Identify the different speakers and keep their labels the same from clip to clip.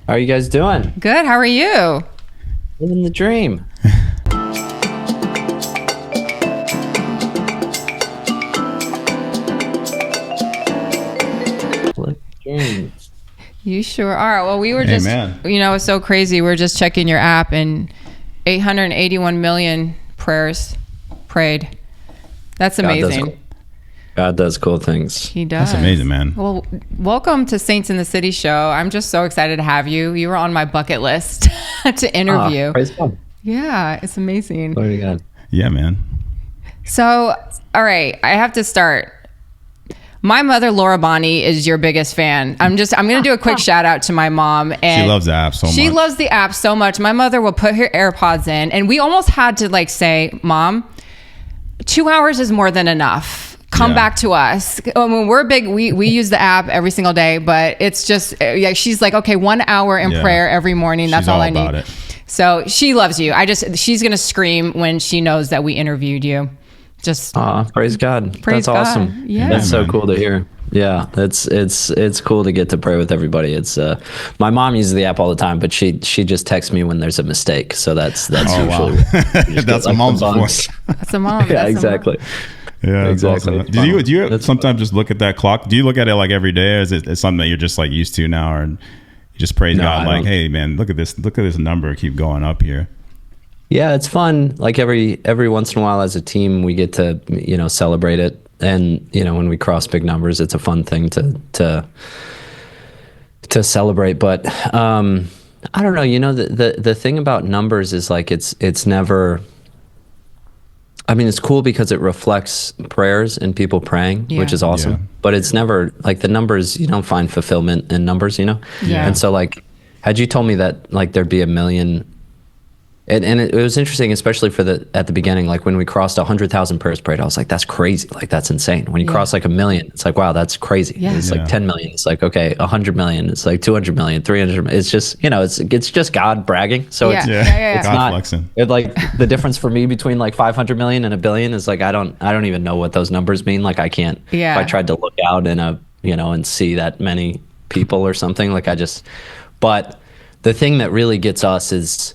Speaker 1: How are you guys doing?
Speaker 2: Good. How are you?
Speaker 1: Living the dream. Living the dream.
Speaker 2: You sure are. Well, we were just,
Speaker 3: Amen.
Speaker 2: it's so crazy. We are just checking your app and 881 million prayers prayed. That's amazing.
Speaker 1: God does cool things.
Speaker 2: He does.
Speaker 3: That's amazing, man.
Speaker 2: Well, welcome to Saints in the City show. I'm just so excited to have you. You were on my bucket list to interview.
Speaker 1: Praise God.
Speaker 2: Yeah, it's amazing.
Speaker 1: Glory to God.
Speaker 3: Yeah, man.
Speaker 2: So, all right, I have to start. My mother, Laura Bonnie, is your biggest fan. I'm going to do a quick shout out to my mom. And
Speaker 3: She loves the app so much.
Speaker 2: She loves the app so much. My mother will put her AirPods in, and we almost had to say, Mom, 2 hours is more than enough. Come back to us. When we're big, we use the app every single day, but it's just, she's like, okay, 1 hour in prayer every morning. That's
Speaker 3: She's
Speaker 2: all
Speaker 3: all
Speaker 2: I
Speaker 3: about
Speaker 2: need.
Speaker 3: it.
Speaker 2: So she loves you. She's going to scream when she knows that we interviewed you. Just
Speaker 1: praise God.
Speaker 2: Praise
Speaker 1: That's
Speaker 2: God.
Speaker 1: awesome.
Speaker 2: Yeah.
Speaker 1: That's so
Speaker 3: man.
Speaker 1: cool to hear. Yeah, it's cool to get to pray with everybody. It's my mom uses the app all the time, but she just texts me when there's a mistake. So that's
Speaker 3: Oh, wow.
Speaker 1: usually
Speaker 3: That's a mom's voice.
Speaker 2: That's a mom.
Speaker 1: Yeah,
Speaker 2: That's a
Speaker 1: exactly.
Speaker 3: Yeah, that's
Speaker 1: Exactly.
Speaker 3: awesome. Do you sometimes just look at that clock? Do you look at it like every day, or is it something that you're just like used to now, and you just praise
Speaker 1: No,
Speaker 3: God
Speaker 1: I
Speaker 3: like,
Speaker 1: don't.
Speaker 3: hey man, look at this number keep going up here.
Speaker 1: Yeah, it's fun. Like every once in a while as a team, we get to, celebrate it. And, when we cross big numbers, it's a fun thing to celebrate. But I don't know, the thing about numbers is like it's never, I mean, it's cool because it reflects prayers and people praying, which is awesome.
Speaker 3: Yeah.
Speaker 1: But it's never like the numbers, you don't find fulfillment in numbers,
Speaker 2: Yeah.
Speaker 1: And so like, had you told me that like there'd be 1 million, and it was interesting, especially at the beginning, like when we crossed 100,000 prayers prayed, I was like, that's crazy. Like, that's insane. When you cross like 1 million, it's like, wow, that's crazy.
Speaker 2: Yeah.
Speaker 1: It's
Speaker 3: Yeah.
Speaker 1: like 10 million. It's like, okay, 100 million. It's like 200 million, 300 million. It's just, it's just God bragging. So
Speaker 2: Yeah.
Speaker 1: it's,
Speaker 2: Yeah.
Speaker 1: it's
Speaker 3: God
Speaker 1: not
Speaker 3: flexing.
Speaker 1: it, like the difference for me between like 500 million and 1 billion is like, I don't even know what those numbers mean. Like I can't,
Speaker 2: Yeah.
Speaker 1: if I tried to look out in and see that many people or something, like but the thing that really gets us is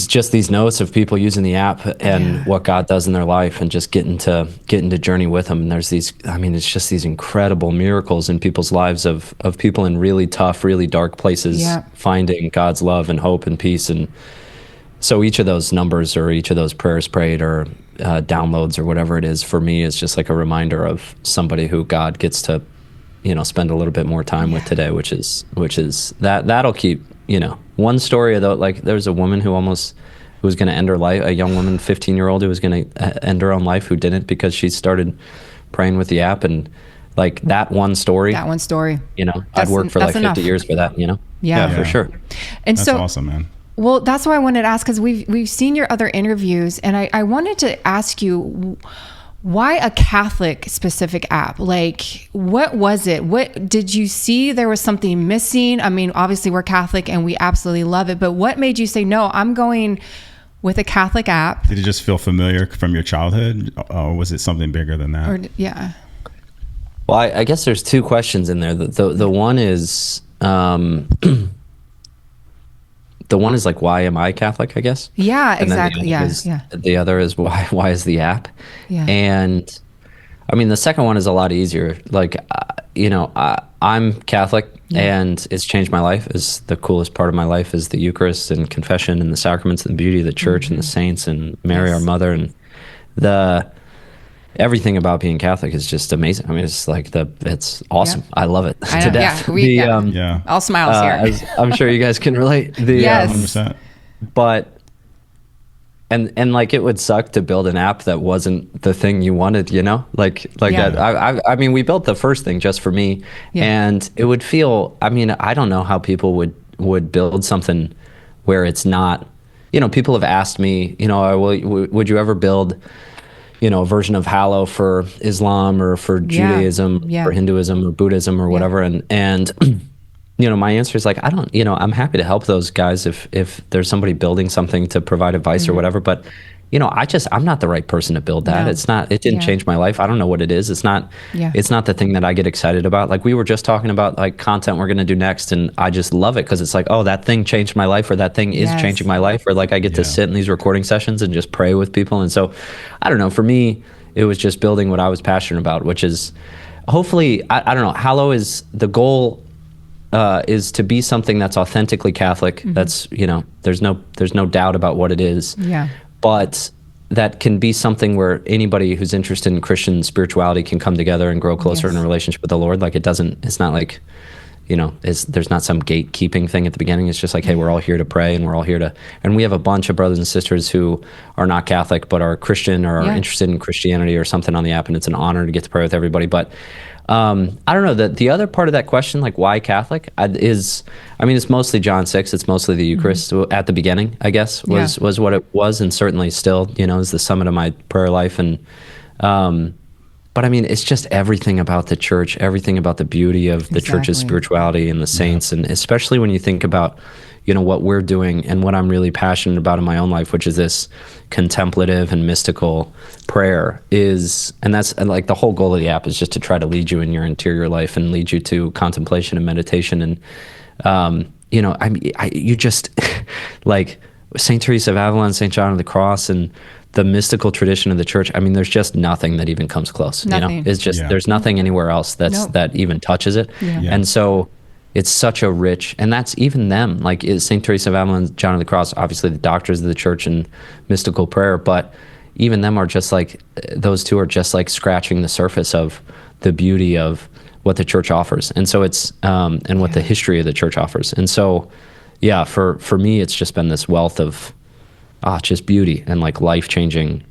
Speaker 1: just these notes of people using the app and what God does in their life and just getting to journey with them. And there's it's just these incredible miracles in people's lives of people in really tough, really dark places finding God's love and hope and peace. And so each of those numbers or each of those prayers prayed or downloads or whatever it is for me is just like a reminder of somebody who God gets to, spend a little bit more time with today, which is that'll keep, one story though, like there's a woman who was going to end her life, a young woman, 15-year-old who was going to end her own life, who didn't because she started praying with the app. And like that one story, I'd work for like 50
Speaker 2: enough.
Speaker 1: years for that,
Speaker 2: Yeah.
Speaker 1: for sure.
Speaker 2: And
Speaker 3: That's
Speaker 2: so
Speaker 3: awesome, man.
Speaker 2: Well, that's why I wanted to ask, because we've seen your other interviews, and I wanted to ask you, why a Catholic specific app? Like, what was it? What did you see there was something missing? I mean, obviously we're Catholic and we absolutely love it, but what made you say, no, I'm going with a Catholic app?
Speaker 3: Did it just feel familiar from your childhood, or was it something bigger than that?
Speaker 2: Or, yeah.
Speaker 1: Well, I guess there's two questions in there. The one is, the one is like, why am I Catholic, I guess?
Speaker 2: Yeah,
Speaker 1: And then
Speaker 2: exactly. Yeah.
Speaker 1: The other is why is the app?
Speaker 2: Yeah.
Speaker 1: And I mean, the second one is a lot easier. Like, I'm Catholic and it's changed my life. Is the coolest part of my life is the Eucharist and confession and the sacraments and the beauty of the church and the saints and Mary, our mother, and everything about being Catholic is just amazing. I mean, it's like it's awesome. I love it
Speaker 2: I
Speaker 1: to
Speaker 2: know,
Speaker 1: death.
Speaker 2: yeah. All smiles here.
Speaker 1: As I'm sure you guys can relate.
Speaker 2: Yes.
Speaker 3: 100%.
Speaker 1: But and like it would suck to build an app that wasn't the thing you wanted, I mean, we built the first thing just for me, and it would feel, I mean, I don't know how people would build something where it's not, people have asked me, would you ever build a version of Hallow for Islam or for Judaism or Hinduism or Buddhism or whatever, and my answer is like, I don't, I'm happy to help those guys if there's somebody building something to provide advice or whatever, but I'm not the right person to build that.
Speaker 2: No.
Speaker 1: It didn't
Speaker 2: Yeah.
Speaker 1: change my life. I don't know what it is. It's not
Speaker 2: Yeah.
Speaker 1: the thing that I get excited about. Like we were just talking about like content we're going to do next. And I just love it because it's like, oh, that thing changed my life, or that thing is
Speaker 2: Yes.
Speaker 1: changing my life. Or like I get to sit in these recording sessions and just pray with people. And so I don't know, for me, it was just building what I was passionate about, which is hopefully, I don't know, Hallow is the goal, is to be something that's authentically Catholic. That's, there's no doubt about what it is.
Speaker 2: Yeah.
Speaker 1: But that can be something where anybody who's interested in Christian spirituality can come together and grow closer
Speaker 2: Yes.
Speaker 1: in a relationship with the Lord. Like it's not like, there's not some gatekeeping thing at the beginning. It's just like, hey, we're all here to pray, and we're all here to, and we have a bunch of brothers and sisters who are not Catholic, but are Christian or are interested in Christianity or something on the app. And it's an honor to get to pray with everybody. But I don't know, the other part of that question, like why Catholic, it's mostly John 6. It's mostly the Eucharist at the beginning, I guess, was what it was. And certainly still, is the summit of my prayer life. And, but it's just everything about the church, everything about the beauty of the church's spirituality and the saints. And especially when you think about, what we're doing and what I'm really passionate about in my own life, which is this contemplative and mystical prayer and that's like the whole goal of the app is just to try to lead you in your interior life and lead you to contemplation and meditation. And, you just like St. Teresa of Avila, St. John of the Cross, and the mystical tradition of the church. There's just nothing that even comes close.
Speaker 2: Nothing.
Speaker 1: It's just, there's nothing anywhere else that even touches it.
Speaker 2: Yeah.
Speaker 1: And so it's such a rich, and that's even them, like St. Teresa of Avila and John of the Cross, obviously the doctors of the church and mystical prayer, but even them are just like, those two are just like scratching the surface of the beauty of what the church offers. And so it's, and what the history of the church offers. And so, yeah, for me, it's just been this wealth of just beauty and like life-changing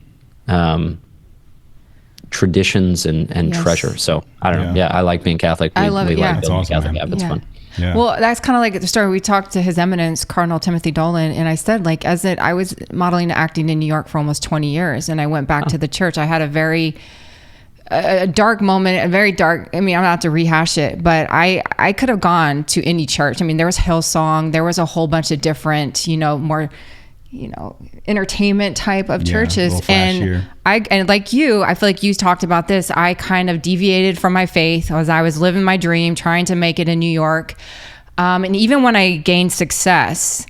Speaker 1: traditions and treasure. So I don't know. Yeah, I like being Catholic.
Speaker 2: I love it.
Speaker 1: Like
Speaker 2: That's
Speaker 1: building
Speaker 3: awesome,
Speaker 1: Catholic
Speaker 3: man.
Speaker 1: app. It's fun.
Speaker 3: Yeah.
Speaker 2: Well, that's kind of like the story. We talked to His Eminence, Cardinal Timothy Dolan, and I said, like, I was modeling and acting in New York for almost 20 years, and I went back to the church. I had a dark moment, a very dark, I'm not out to rehash it, but I could have gone to any church. There was Hillsong, there was a whole bunch of different, more, entertainment type of churches. And like you, I feel like you talked about this. I kind of deviated from my faith as I was living my dream, trying to make it in New York. And even when I gained success,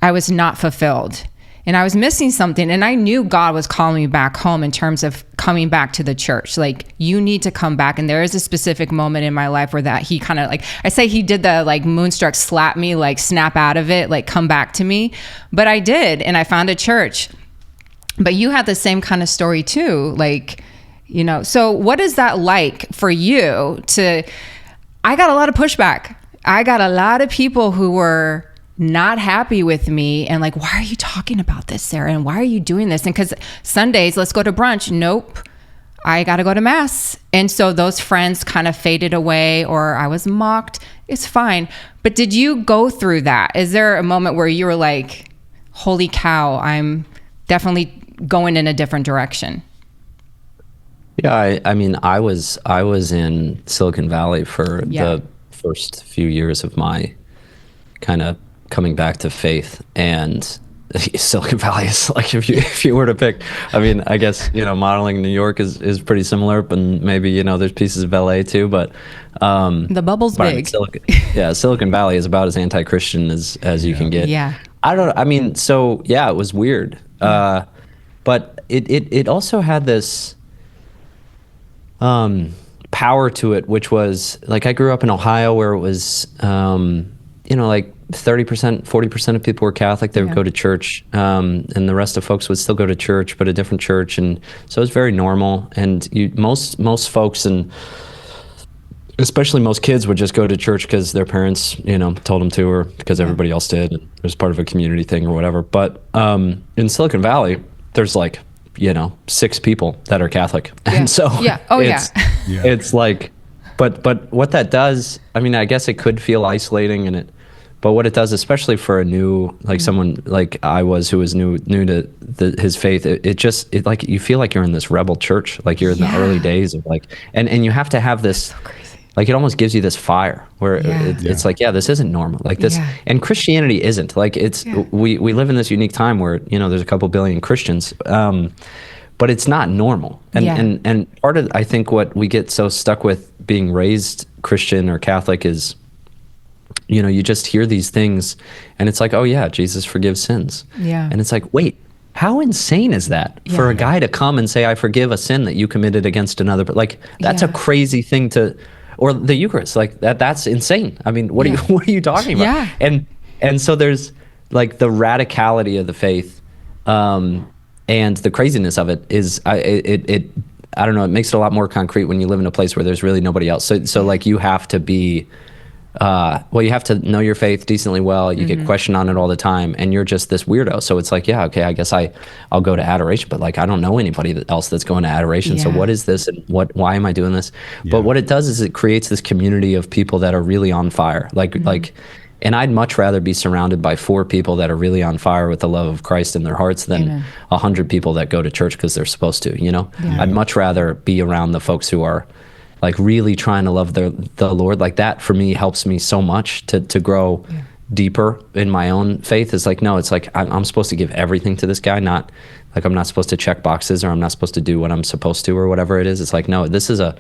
Speaker 2: I was not fulfilled. And I was missing something. And I knew God was calling me back home in terms of coming back to the church. Like, you need to come back. And there is a specific moment in my life where that he kind of like, I say he did the like moonstruck slap me, like snap out of it, like come back to me. But I did. And I found a church. But you had the same kind of story too. Like, so what is that like for you I got a lot of pushback. I got a lot of people who were not happy with me and like, why are you talking about this, Sarah? And why are you doing this? And because Sundays, let's go to brunch. Nope. I got to go to mass. And so those friends kind of faded away, or I was mocked. It's fine. But did you go through that? Is there a moment where you were like, holy cow, I'm definitely going in a different direction?
Speaker 1: Yeah. I was in Silicon Valley for the first few years of my kind of coming back to faith, and Silicon Valley is like, if you were to pick, I guess, modeling in New York is pretty similar, but maybe, there's pieces of LA too, but
Speaker 2: the bubble's big.
Speaker 1: Silicon Valley is about as anti-Christian as you can get.
Speaker 2: Yeah.
Speaker 1: So yeah, it was weird. But it also had this power to it, which was like, I grew up in Ohio where it was, like 30%, 40% of people were Catholic. They would go to church, and the rest of folks would still go to church, but a different church. And so it was very normal. And most folks, and especially most kids, would just go to church because their parents, told them to, or because everybody else did. And it was part of a community thing or whatever. But in Silicon Valley, there's like, 6 people that are Catholic. And so it's like, but what that does, I guess it could feel isolating, but what it does, especially for a new, like someone like I was, who was new to his faith, it like, you feel like you're in this rebel church, like you're in the early days of like, and you have to have this, like it almost gives you this fire where it's like, yeah, this isn't normal. Like this, and Christianity isn't. Like it's we live in this unique time where, you know, there's a couple billion Christians, but it's not normal. And part of, I think, what we get so stuck with being raised Christian or Catholic is, you know, you just hear these things and it's like, oh yeah, Jesus forgives sins.
Speaker 2: Yeah.
Speaker 1: And it's like, wait, how insane is that for a guy to come and say, I forgive a sin that you committed against another? But like, that's a crazy thing to, or the Eucharist, like that's insane. I mean, what are you talking about? And so there's like the radicality of the faith, and the craziness of it is, I don't know, it makes it a lot more concrete when you live in a place where there's really nobody else. So like you have to be, well, you have to know your faith decently well. You get questioned on it all the time, and you're just this weirdo. So it's like, yeah, okay, I guess I'll go to adoration, but like I don't know anybody else that's going to adoration. So what is this, and why am I doing this? But what it does is it creates this community of people that are really on fire. Like, and I'd much rather be surrounded by 4 people that are really on fire with the love of Christ in their hearts than 100 people that go to church because they're supposed to. You know, I'd much rather be around the folks who are like really trying to love the Lord. Like that for me helps me so much to grow deeper in my own faith. Is like, no, it's like I'm supposed to give everything to this guy, not like I'm not supposed to check boxes or I'm not supposed to do what I'm supposed to or whatever it is. It's like, no, this is a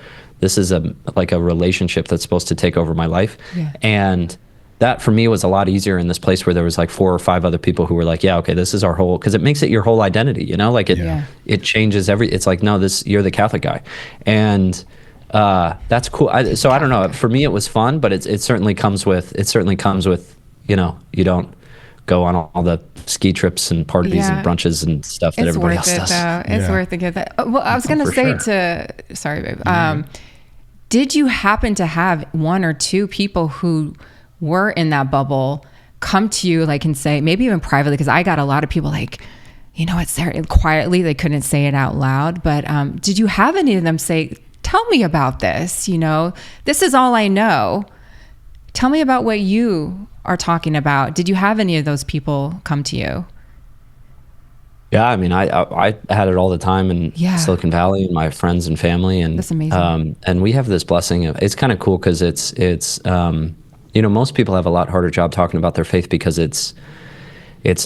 Speaker 1: like a relationship that's supposed to take over my life. And that for me was a lot easier in this place where there was like 4 or 5 other people who were like, yeah, okay, this is our whole, because it makes it your whole identity, you know, like it changes it's like, no, you're the Catholic guy. And that's cool. So I don't know. For me, it was fun, but it certainly comes with, you know, you don't go on all the ski trips and parties and brunches and stuff that everybody else does.
Speaker 2: It's worth to get that. Well, I was going to say sorry, babe. Did you happen to have 1 or 2 people who were in that bubble come to you like and say, maybe even privately, because I got a lot of people like, you know, it's there quietly, they couldn't say it out loud, but did you have any of them say, tell me about this, you know, this is all I know, tell me about what you are talking about? Did you have any of those people come to you?
Speaker 1: Yeah, I mean, I had it all the time in Silicon Valley and my friends and family, and
Speaker 2: that's amazing.
Speaker 1: And we have this blessing of, it's kind of cool because it's you know, most people have a lot harder job talking about their faith because it's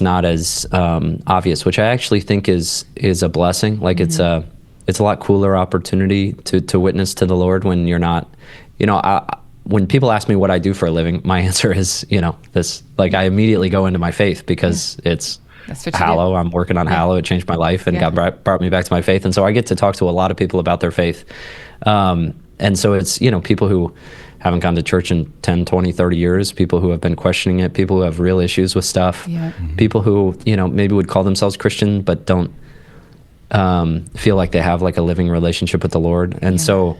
Speaker 1: not as obvious, which I actually think is a blessing. Like it's a lot cooler opportunity to witness to the Lord when you're not, you know, when people ask me what I do for a living, my answer is, you know, this, like I immediately go into my faith because it's Hallow. I'm working on Hallow. It changed my life and brought me back to my faith. And so I get to talk to a lot of people about their faith. And so it's, you know, people who haven't gone to church in 10, 20, 30 years, people who have been questioning it, people who have real issues with stuff, people who, you know, maybe would call themselves Christian, but don't feel like they have like a living relationship with the Lord. And so,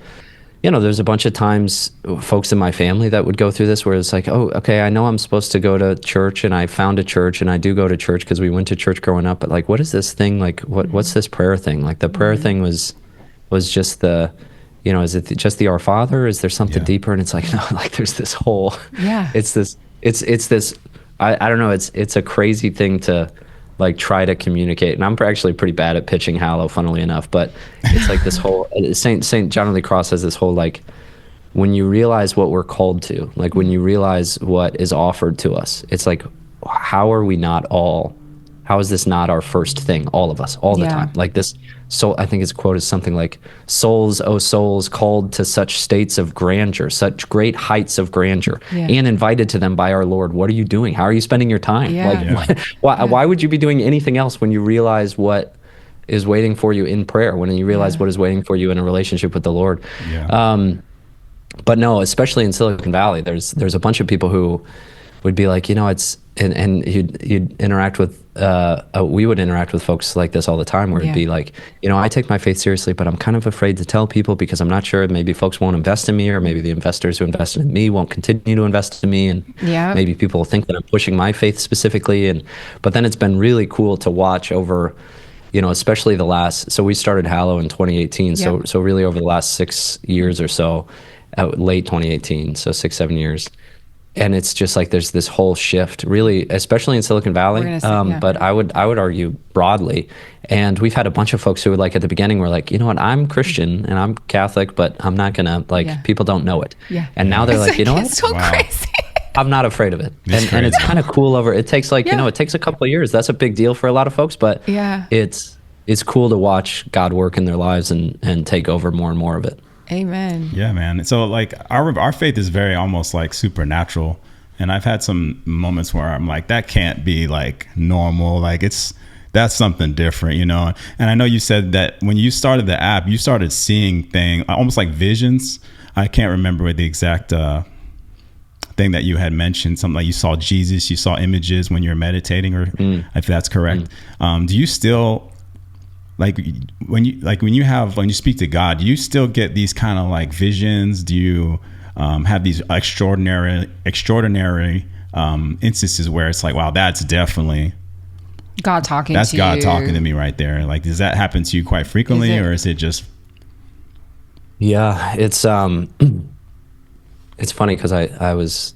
Speaker 1: you know, there's a bunch of times folks in my family that would go through this where it's like, oh, okay, I know I'm supposed to go to church and I found a church and I do go to church because we went to church growing up, but like, what is this thing? Like, what's this prayer thing? Like the prayer thing was just the, you know, is it just the Our Father? Is there something deeper? And it's like, no, like there's this whole, it's this, I don't know, it's a crazy thing to like try to communicate. And I'm actually pretty bad at pitching Hallow, funnily enough, but it's like this whole, Saint John of the Cross has this whole, like, when you realize what we're called to, like when you realize what is offered to us, it's like, how is this not our first thing, all of us, all the time? Like this soul, I think his quote is something like, souls, oh souls, called to such states of grandeur, such great heights of grandeur, and invited to them by our Lord. What are you doing? How are you spending your time? Why would you be doing anything else when you realize what is waiting for you in prayer, when you realize what is waiting for you in a relationship with the Lord? But no, especially in Silicon Valley, there's a bunch of people who would be like, you know, it's, and you'd interact with, we would interact with folks like this all the time, where it'd be like, you know, I take my faith seriously, but I'm kind of afraid to tell people because I'm not sure, maybe folks won't invest in me, or maybe the investors who invested in me won't continue to invest in me, and maybe people think that I'm pushing my faith specifically. But then it's been really cool to watch over, you know, especially so we started Hallow in 2018, so really over the last 6 years or so, late 2018, so 6-7 years, and it's just like there's this whole shift, really, especially in Silicon Valley.
Speaker 2: We're gonna say, yeah.
Speaker 1: But I would argue broadly, and we've had a bunch of folks who were like at the beginning were like, you know what, I'm Christian and I'm Catholic, but I'm not gonna like
Speaker 2: Yeah.
Speaker 1: people don't know it.
Speaker 2: Yeah.
Speaker 1: And now they're like, you know what,
Speaker 2: It's so
Speaker 3: Wow.
Speaker 2: crazy.
Speaker 1: I'm not afraid of it,
Speaker 3: It's
Speaker 1: and it's
Speaker 3: crazy.
Speaker 1: kind of cool. It takes like
Speaker 2: Yeah.
Speaker 1: it takes a couple of years. That's a big deal for a lot of folks, but
Speaker 2: Yeah.
Speaker 1: it's cool to watch God work in their lives and take over more and more of it.
Speaker 2: Amen.
Speaker 3: Yeah, man. So like our faith is very almost like supernatural. And I've had some moments where I'm like, that can't be like normal. Like that's something different, you know? And I know you said that when you started the app, you started seeing things almost like visions. I can't remember the exact thing that you had mentioned. Something like you saw Jesus, you saw images when you're meditating, or if that's correct. Do you still like when you speak to God, do you still get these kind of like visions? Do you have these extraordinary instances where it's like, wow, that's definitely
Speaker 2: God talking
Speaker 3: that's
Speaker 2: to
Speaker 3: God
Speaker 2: you.
Speaker 3: talking to me right there? Like, does that happen to you quite frequently, or is it just?
Speaker 1: Yeah, it's funny because I was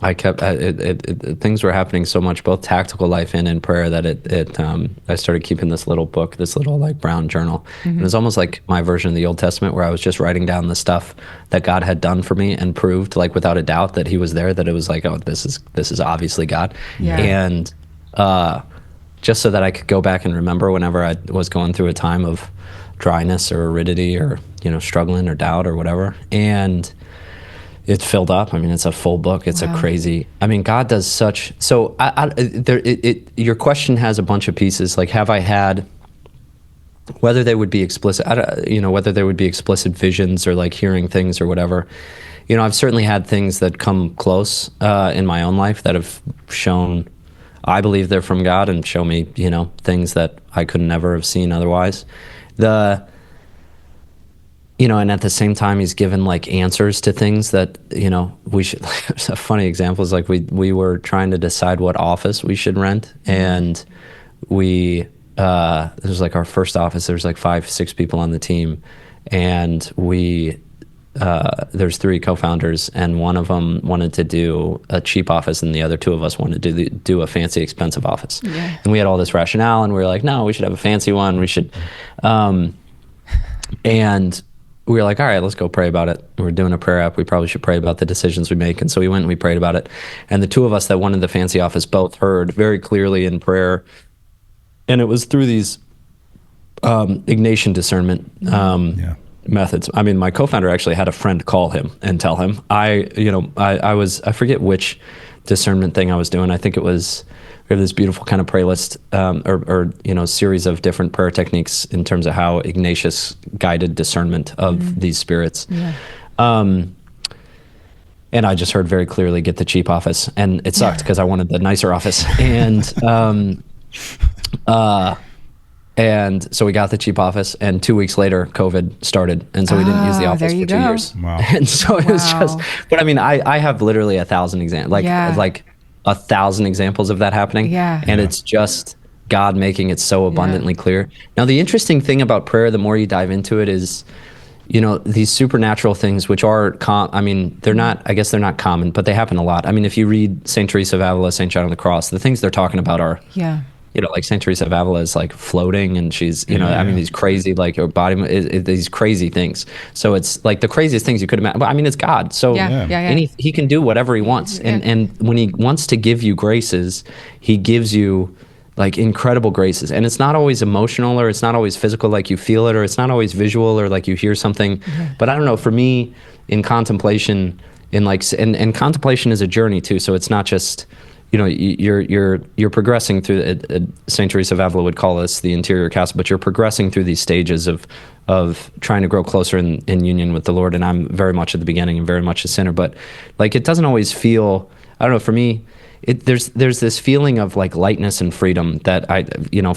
Speaker 1: I kept things were happening so much, both tactical life and in prayer, that I started keeping this little book, this little like brown journal. And it was almost like my version of the Old Testament, where I was just writing down the stuff that God had done for me and proved, like without a doubt, that He was there. That it was like, oh, this is obviously God.
Speaker 2: Yeah.
Speaker 1: And just so that I could go back and remember whenever I was going through a time of dryness or aridity or struggling or doubt or whatever. And it's filled up. I mean, it's a full book. It's a crazy. I mean, God does such. So, your question has a bunch of pieces. Like, have I had, whether they would be explicit, whether there would be explicit visions or like hearing things or whatever. I've certainly had things that come close in my own life that have shown, I believe they're from God, and show me, things that I could never have seen otherwise. And at the same time, He's given like answers to things that, we should. A funny example is like we were trying to decide what office we should rent, and this was like our first office. There's like 5-6 people on the team, and there's 3 co-founders, and one of them wanted to do a cheap office, and the other 2 of us wanted to do a fancy, expensive office.
Speaker 2: Yeah.
Speaker 1: And we had all this rationale, and we were like, no, we should have a fancy one. We should, and we were like, all right, let's go pray about it. We're doing a prayer app. We probably should pray about the decisions we make. And so we went and we prayed about it. And the 2 of us that wanted the fancy office both heard very clearly in prayer. And it was through these Ignatian discernment methods. I mean, my co-founder actually had a friend call him and tell him. I forget which discernment thing I was doing. I think it was, we have this beautiful kind of prayer list or series of different prayer techniques in terms of how Ignatius guided discernment of these spirits. Yeah. And I just heard very clearly, get the cheap office, and it sucked because I wanted the nicer office. And so we got the cheap office, and 2 weeks later, COVID started, and so we didn't use the office for 2 years.
Speaker 3: Wow.
Speaker 1: And so it was just. But I mean, I have literally 1,000 examples, like 1,000 examples of that happening.
Speaker 2: Yeah.
Speaker 1: And it's just God making it so abundantly clear. Now, the interesting thing about prayer, the more you dive into it, is, these supernatural things, which are, they're not, I guess they're not common, but they happen a lot. I mean, if you read St. Teresa of Avila, St. John of the Cross, the things they're talking about are, like St. Teresa of Avila is like floating, and she's, these crazy, like her body, these crazy things. So it's like the craziest things you could imagine. But I mean, it's God. So and he can do whatever He wants. And when He wants to give you graces, He gives you like incredible graces. And it's not always emotional, or it's not always physical, like you feel it, or it's not always visual, or like you hear something. But I don't know, for me, in contemplation, and contemplation is a journey too. So it's not just, you're progressing through. Saint Teresa of Avila would call this the interior castle, but you're progressing through these stages of trying to grow closer in union with the Lord. And I'm very much at the beginning and very much a sinner, but like it doesn't always feel. I don't know. For me, there's this feeling of like lightness and freedom that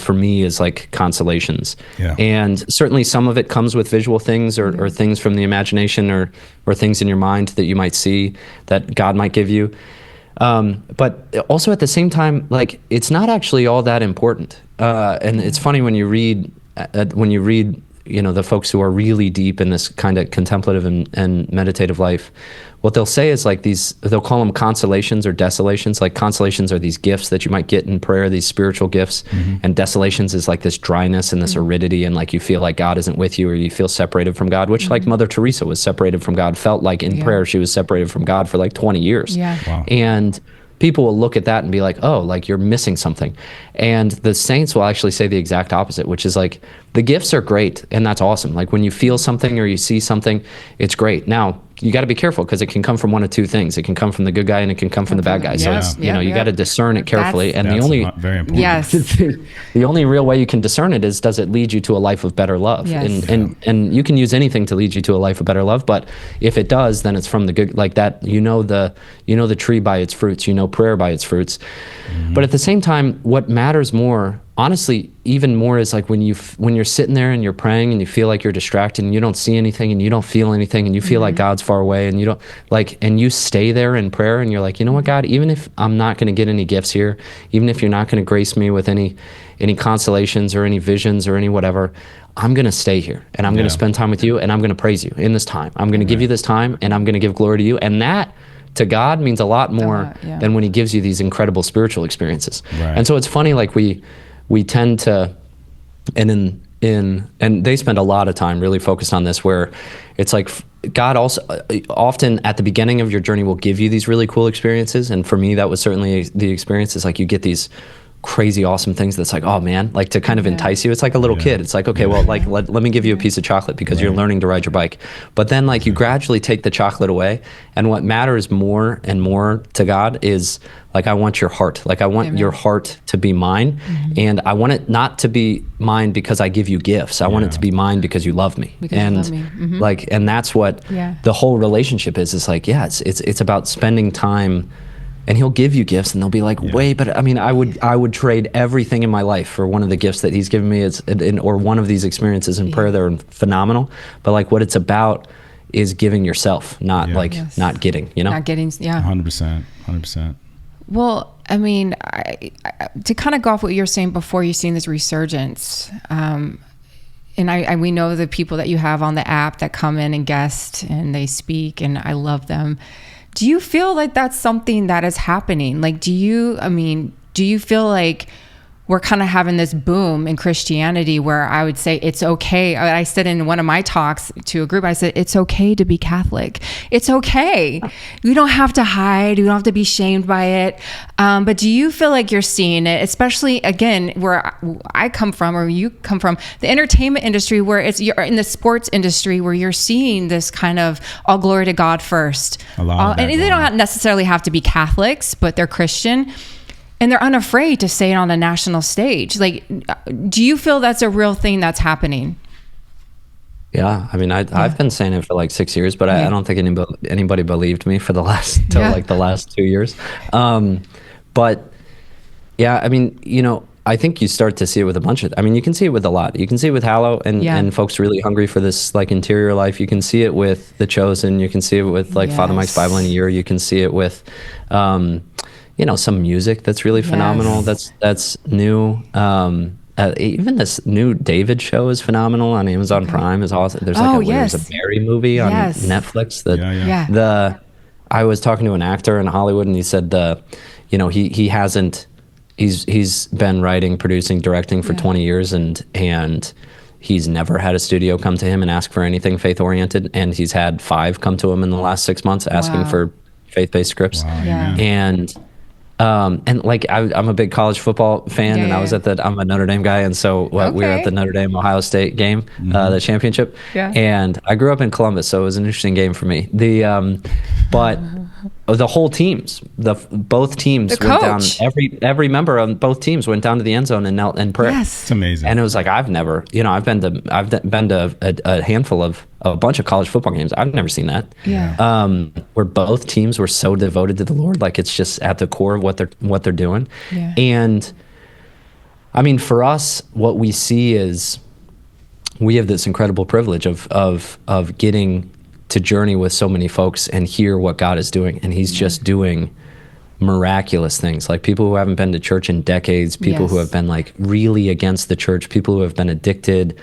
Speaker 1: for me is like consolations.
Speaker 3: Yeah.
Speaker 1: And certainly some of it comes with visual things or things from the imagination or things in your mind that you might see that God might give you. But also at the same time, like it's not actually all that important. And it's funny when you read the folks who are really deep in this kind of contemplative and meditative life, what they'll say is like they'll call them consolations or desolations. Like consolations are these gifts that you might get in prayer, these spiritual gifts. And desolations is like this dryness and this aridity, and like you feel like God isn't with you, or you feel separated from God, which like Mother Teresa was separated from God, felt like in prayer she was separated from God for like 20 years.
Speaker 2: Yeah.
Speaker 3: Wow.
Speaker 1: And people will look at that and be like, oh, like you're missing something. And the saints will actually say the exact opposite, which is like, the gifts are great and that's awesome. Like when you feel something or you see something, it's great. Now, you got to be careful because it can come from one of two things. It can come from the good guy and it can come from the bad guy. So it's, you got to discern it carefully. And the only
Speaker 3: very important.
Speaker 2: Yes.
Speaker 1: the only real way you can discern it is, does it lead you to a life of better love?
Speaker 2: Yes.
Speaker 1: And you can use anything to lead you to a life of better love, but if it does, then it's from the good, like that, the tree by its fruits, prayer by its fruits. But at the same time, what matters more, honestly, even more, is like when you're sitting there and you're praying and you feel like you're distracted and you don't see anything and you don't feel anything and you feel like God's far away and you don't and you stay there in prayer and you're like, you know what, God, even if I'm not going to get any gifts here, even if you're not going to grace me with any consolations or any visions or any whatever, I'm going to stay here and I'm going to spend time with you and I'm going to praise you in this time. I'm going to give you this time and I'm going to give glory to you. And that to God means a lot more than when he gives you these incredible spiritual experiences.
Speaker 3: Right.
Speaker 1: And so it's funny, like we tend to, and they spend a lot of time really focused on this, where it's like God also often at the beginning of your journey will give you these really cool experiences. And for me, that was certainly the experience. Is like you get these crazy awesome things that's like, oh man, like to kind of entice you. It's like a little kid. It's like, okay, well, like let me give you a piece of chocolate because you're learning to ride your bike. But then like you gradually take the chocolate away, and what matters more and more to God is like, I want your heart. Like I want your heart to be mine, and I want it not to be mine because I give you gifts. I want it to be mine because you love me.
Speaker 2: Because
Speaker 1: and
Speaker 2: you love me.
Speaker 1: like, and that's what the whole relationship is. It's like, it's about spending time. And he'll give you gifts, and they'll be like, wait, but I mean, I would trade everything in my life for one of the gifts that he's given me, or one of these experiences in prayer that are phenomenal. But like, what it's about is giving yourself, not not getting,
Speaker 2: Not getting,
Speaker 3: 100%.
Speaker 2: Well, I mean, to kind of go off what you were saying before, you've seen this resurgence. And we know the people that you have on the app that come in and guest and they speak, and I love them. Do you feel like that's something that is happening? Like, do you feel like we're kind of having this boom in Christianity where I would say it's okay? I said in one of my talks to a group, I said, it's okay to be Catholic. It's okay. We don't have to hide. We don't have to be shamed by it. But do you feel like you're seeing it, especially again, where I come from, or you come from, the entertainment industry, where you're in the sports industry, where you're seeing this kind of all glory to God first.
Speaker 3: A lot of that
Speaker 2: and they don't necessarily have to be Catholics, but they're Christian. And they're unafraid to say it on a national stage. Like, do you feel that's a real thing that's happening?
Speaker 1: Yeah, I mean, I've been saying it for like 6 years, but I don't think anybody believed me for the last like the last 2 years. But yeah, I mean, I think you start to see it with a bunch of. I mean, you can see it with a lot. You can see it with Hallow and folks really hungry for this like interior life. You can see it with The Chosen. You can see it with like Father Mike's Bible in a Year. You can see it with. Some music that's really phenomenal. That's new. Even this new David show is phenomenal on Amazon Prime. Is awesome. There's like there's a Barry movie on Netflix. I was talking to an actor in Hollywood, and he said, he hasn't. He's been writing, producing, directing for 20 years, and he's never had a studio come to him and ask for anything faith oriented, and he's had 5 come to him in the last 6 months asking for faith-based scripts. And like I'm a big college football fan, and I was I'm a Notre Dame guy, and so we were at the Notre Dame Ohio State game, the championship, and I grew up in Columbus, so it was an interesting game for me. But the whole both teams went down. Every member on both teams went down to the end zone and knelt in prayer.
Speaker 2: Yes,
Speaker 3: it's amazing.
Speaker 1: And it was like I've been to a handful of a bunch of college football games. I've never seen that. Where both teams were so devoted to the Lord, like it's just at the core of what they're doing. And I mean, for us, what we see is we have this incredible privilege of getting to journey with so many folks and hear what God is doing, and he's just doing miraculous things, like people who haven't been to church in decades, people who
Speaker 2: Yes.
Speaker 1: have been like really against the church, people who have been addicted,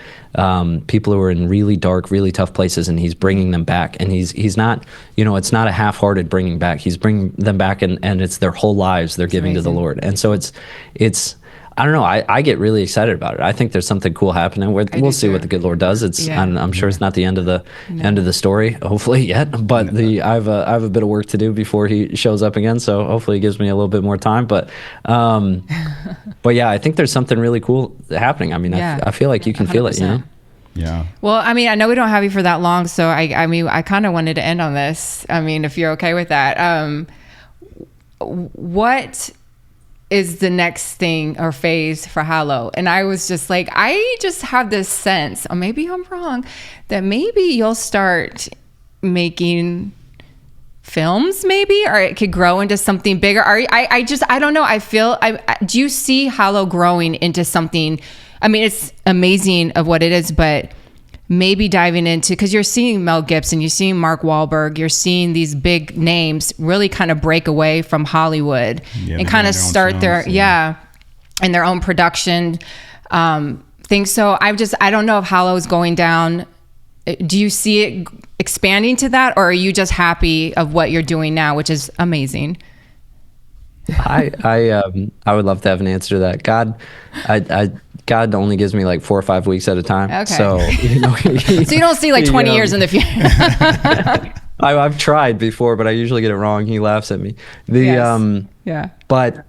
Speaker 1: people who are in really dark, really tough places, and he's bringing them back. And he's not, it's not a half-hearted bringing back. He's bringing them back, and it's their whole lives they're giving to the
Speaker 2: amazing.
Speaker 1: Lord. And so it's I don't know. I get really excited about it. I think there's something cool happening. We'll
Speaker 2: do
Speaker 1: see what
Speaker 2: too.
Speaker 1: the good Lord does. It's
Speaker 2: Yeah.
Speaker 1: I'm sure it's not the end of the story, hopefully yet. But I have a bit of work to do before he shows up again. So hopefully he gives me a little bit more time. But yeah, I think there's something really cool happening. I mean,
Speaker 2: Yeah.
Speaker 1: I feel like you can feel it.
Speaker 2: 100%.
Speaker 3: Yeah.
Speaker 2: Well, I mean, I know we don't have you for that long, so I kind of wanted to end on this. I mean, if you're okay with that, what is the next thing or phase for Hallow? And I was just like, I just have this sense, or maybe I'm wrong, that maybe you'll start making films, maybe, or it could grow into something bigger. I don't know. Do you see Hallow growing into something? I mean, it's amazing of what it is, but maybe diving into, because you're seeing Mel Gibson, you're seeing Mark Wahlberg, you're seeing these big names really kind of break away from Hollywood and kind of start in their own production thing. So I don't know if Hallow is going down. Do you see it expanding to that, or are you just happy of what you're doing now, which is amazing?
Speaker 1: I would love to have an answer to that. God only gives me like 4 or 5 weeks at a time.
Speaker 2: Okay.
Speaker 1: So,
Speaker 2: So you don't see like 20 years in the future.
Speaker 1: I've tried before, but I usually get it wrong. He laughs at me.
Speaker 2: Yeah.
Speaker 1: But,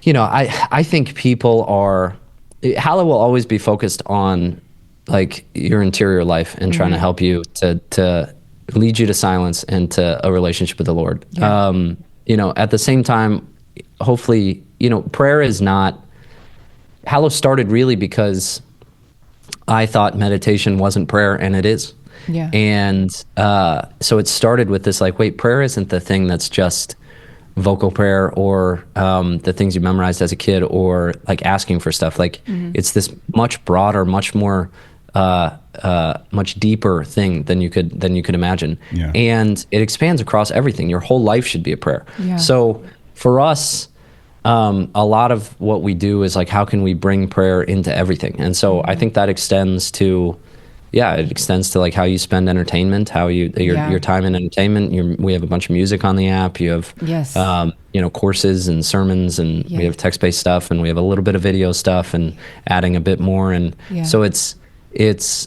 Speaker 1: I think Hallow will always be focused on like your interior life and trying to help you to lead you to silence and to a relationship with the Lord.
Speaker 2: Yeah.
Speaker 1: At the same time, hopefully, prayer is not. Hallow started really because I thought meditation wasn't prayer, and it is.
Speaker 2: Yeah.
Speaker 1: And so it started with this like, wait, prayer isn't the thing that's just vocal prayer or the things you memorized as a kid or like asking for stuff. Like it's this much broader, much more, much deeper thing than you could imagine.
Speaker 3: Yeah.
Speaker 1: And it expands across everything. Your whole life should be a prayer.
Speaker 2: Yeah.
Speaker 1: So for us, a lot of what we do is like, how can we bring prayer into everything? And so I think that extends to, like how you spend entertainment, how your time in entertainment. We have a bunch of music on the app. You have,
Speaker 2: Yes.
Speaker 1: courses and sermons, and we have text-based stuff, and we have a little bit of video stuff, and adding a bit more. And so it's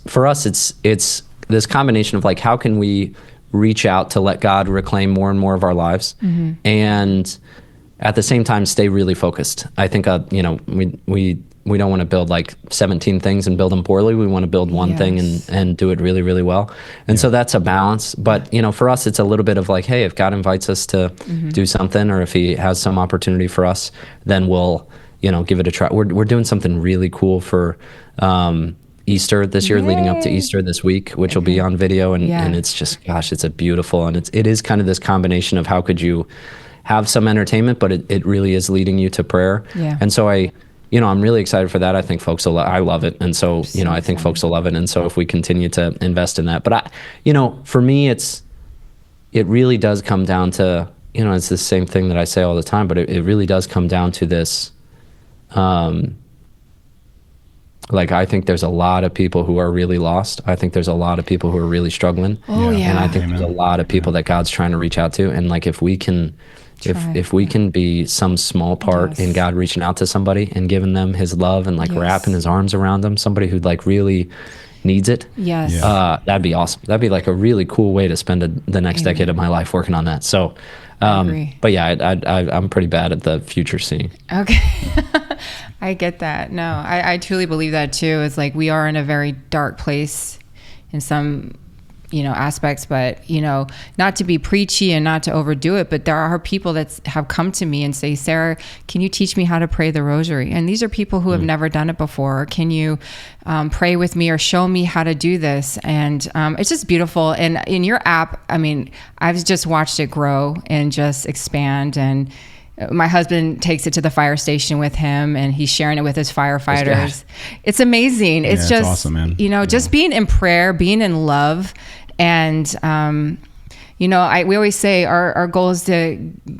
Speaker 1: for us, it's this combination of like, how can we reach out to let God reclaim more and more of our lives, and at the same time stay really focused. I think we don't want to build like 17 things and build them poorly. We want to build one thing and do it really, really well. And so that's a balance. But for us, it's a little bit of like, hey, if God invites us to do something, or if he has some opportunity for us, then we'll give it a try. We're doing something really cool for Easter this year, leading up to Easter this week, which will be on video, and it's just, gosh, it's a beautiful, and it is kind of this combination of how could you have some entertainment, but it really is leading you to prayer.
Speaker 2: Yeah.
Speaker 1: And so I'm really excited for that. I think folks will, I love it. And so, I think folks will love it. And so if we continue to invest in that, but for me, it really does come down to, it's the same thing that I say all the time, but it really does come down to this, like, I think there's a lot of people who are really lost. I think there's a lot of people who are really struggling.
Speaker 2: Oh, yeah.
Speaker 1: And I think there's a lot of people that God's trying to reach out to. And like, if we can, if we can be some small part in God reaching out to somebody and giving them his love and like wrapping his arms around them, somebody who like really needs it.
Speaker 2: Yes.
Speaker 1: That'd be awesome. That'd be like a really cool way to spend the next decade of my life working on that. So, but yeah, I'm pretty bad at the future seeing.
Speaker 2: Okay. I get that. No, I truly believe that too. It's like we are in a very dark place in some, aspects, but, not to be preachy and not to overdo it, but there are people that have come to me and say, Sarah, can you teach me how to pray the rosary? And these are people who have never done it before. Can you pray with me or show me how to do this? And it's just beautiful. And in your app, I mean, I've just watched it grow and just expand. And my husband takes it to the fire station with him, and he's sharing it with his firefighters. It's amazing. It's just
Speaker 3: awesome, man.
Speaker 2: just being in prayer, being in love, and you know, we always say our goal is to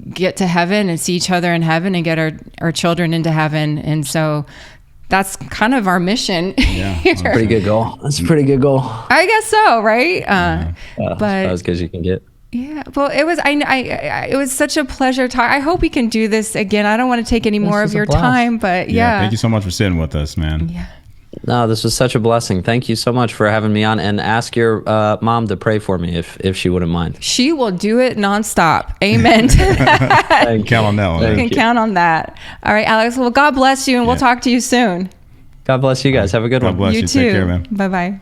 Speaker 2: get to heaven and see each other in heaven and get our children into heaven. And so that's kind of our mission.
Speaker 3: Yeah,
Speaker 2: here.
Speaker 1: Pretty good goal. That's a pretty good goal.
Speaker 2: I guess so, right? But
Speaker 1: as good as you can get.
Speaker 2: Yeah, well, it was it was such a pleasure talk. I hope we can do this again. I don't want to take any more of your time, but yeah.
Speaker 3: Thank you so much for sitting with us, man.
Speaker 2: Yeah.
Speaker 1: No, this was such a blessing. Thank you so much for having me on, and ask your mom to pray for me if she wouldn't mind.
Speaker 2: She will do it nonstop. Amen to that.
Speaker 3: You can count on that one.
Speaker 2: You can count on that. All right, Alex. Well, God bless you, and we'll talk to you soon.
Speaker 1: God bless you guys. Have a good one.
Speaker 3: God bless you.
Speaker 2: You too.
Speaker 3: Take care, man.
Speaker 2: Bye-bye.